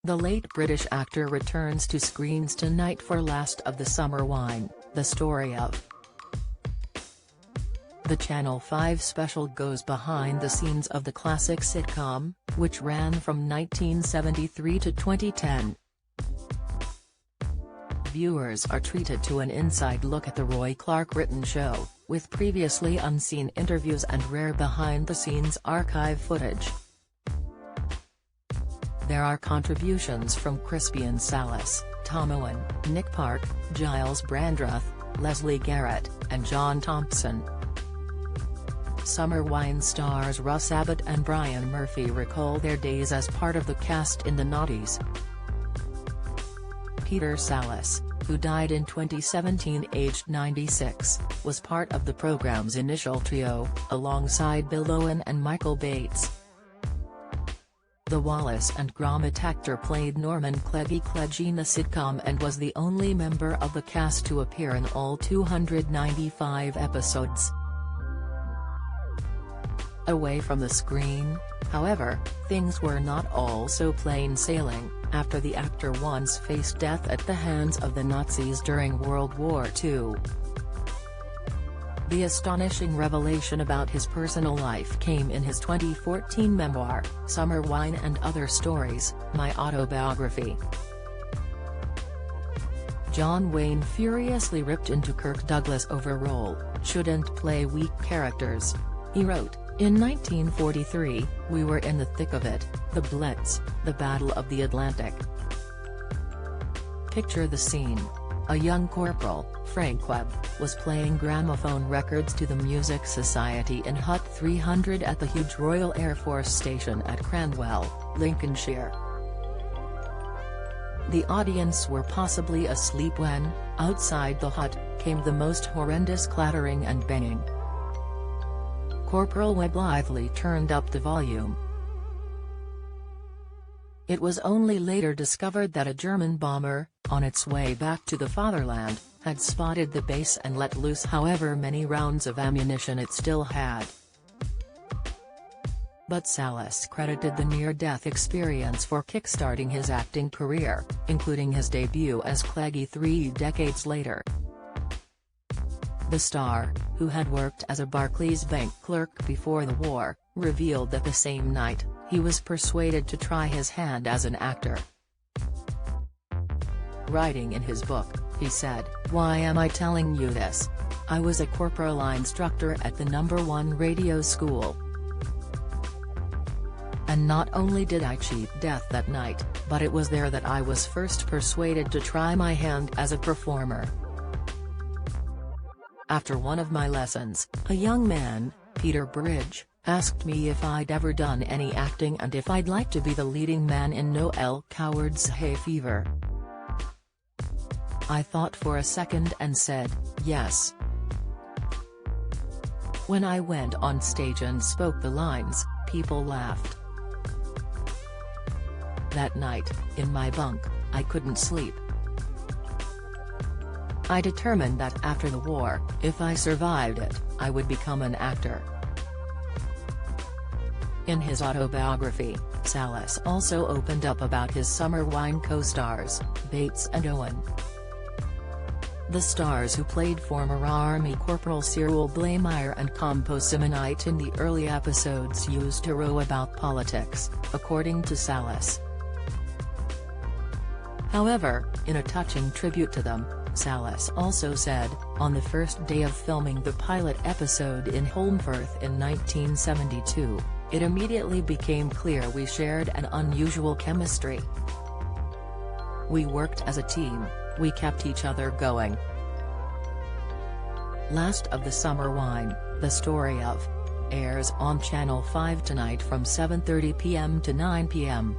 The late British actor returns to screens tonight for Last of the Summer Wine, the story of. The Channel 5 special goes behind the scenes of the classic sitcom, which ran from 1973 to 2010. Viewers are treated to an inside look at the Roy Clark written show, with previously unseen interviews and rare behind-the-scenes archive footage. There are contributions from Crispian Sallis, Tom Owen, Nick Park, Giles Brandreth, Leslie Garrett, and John Thompson. Summer Wine stars Russ Abbott and Brian Murphy recall their days as part of the cast in the noughties. Peter Sallis, who died in 2017 aged 96, was part of the program's initial trio, alongside Bill Owen and Michael Bates. The Wallace and Gromit actor played Norman Clegg in the sitcom and was the only member of the cast to appear in all 295 episodes. Away from the screen, however, things were not all so plain sailing, after the actor once faced death at the hands of the Nazis during World War II. The astonishing revelation about his personal life came in his 2014 memoir, Summer Wine and Other Stories, My Autobiography. John Wayne furiously ripped into Kirk Douglas over role, shouldn't play weak characters. He wrote, "In 1943, we were in the thick of it, the Blitz, the Battle of the Atlantic." Picture the scene. A young corporal, Frank Webb, was playing gramophone records to the Music Society in Hut 300 at the huge Royal Air Force Station at Cranwell, Lincolnshire. The audience were possibly asleep when, outside the hut, came the most horrendous clattering and banging. Corporal Webb blithely turned up the volume. It was only later discovered that a German bomber, on its way back to the fatherland, had spotted the base and let loose however many rounds of ammunition it still had. But Sallis credited the near-death experience for kickstarting his acting career, including his debut as Clegg 3 decades later. The star, who had worked as a Barclays bank clerk before the war, revealed that the same night, he was persuaded to try his hand as an actor. Writing in his book, he said, "Why am I telling you this? I was a corporal instructor at the #1 radio school. And not only did I cheat death that night, but it was there that I was first persuaded to try my hand as a performer. After one of my lessons, a young man, Peter Bridge, asked me if I'd ever done any acting and if I'd like to be the leading man in Noel Coward's Hay Fever. I thought for a second and said, yes. When I went on stage and spoke the lines, people laughed. That night, in my bunk, I couldn't sleep. I determined that after the war, if I survived it, I would become an actor." In his autobiography, Sallis also opened up about his Summer Wine co-stars, Bates and Owen. The stars who played former Army Corporal Cyril Blamire and Compo Simonite in the early episodes used to row about politics, according to Sallis. However, in a touching tribute to them, Sallis also said, on the first day of filming the pilot episode in Holmfirth in 1972, it immediately became clear we shared an unusual chemistry. We worked as a team, we kept each other going. Last of the Summer Wine, the story of, airs on Channel 5 tonight from 7:30 p.m. to 9 p.m.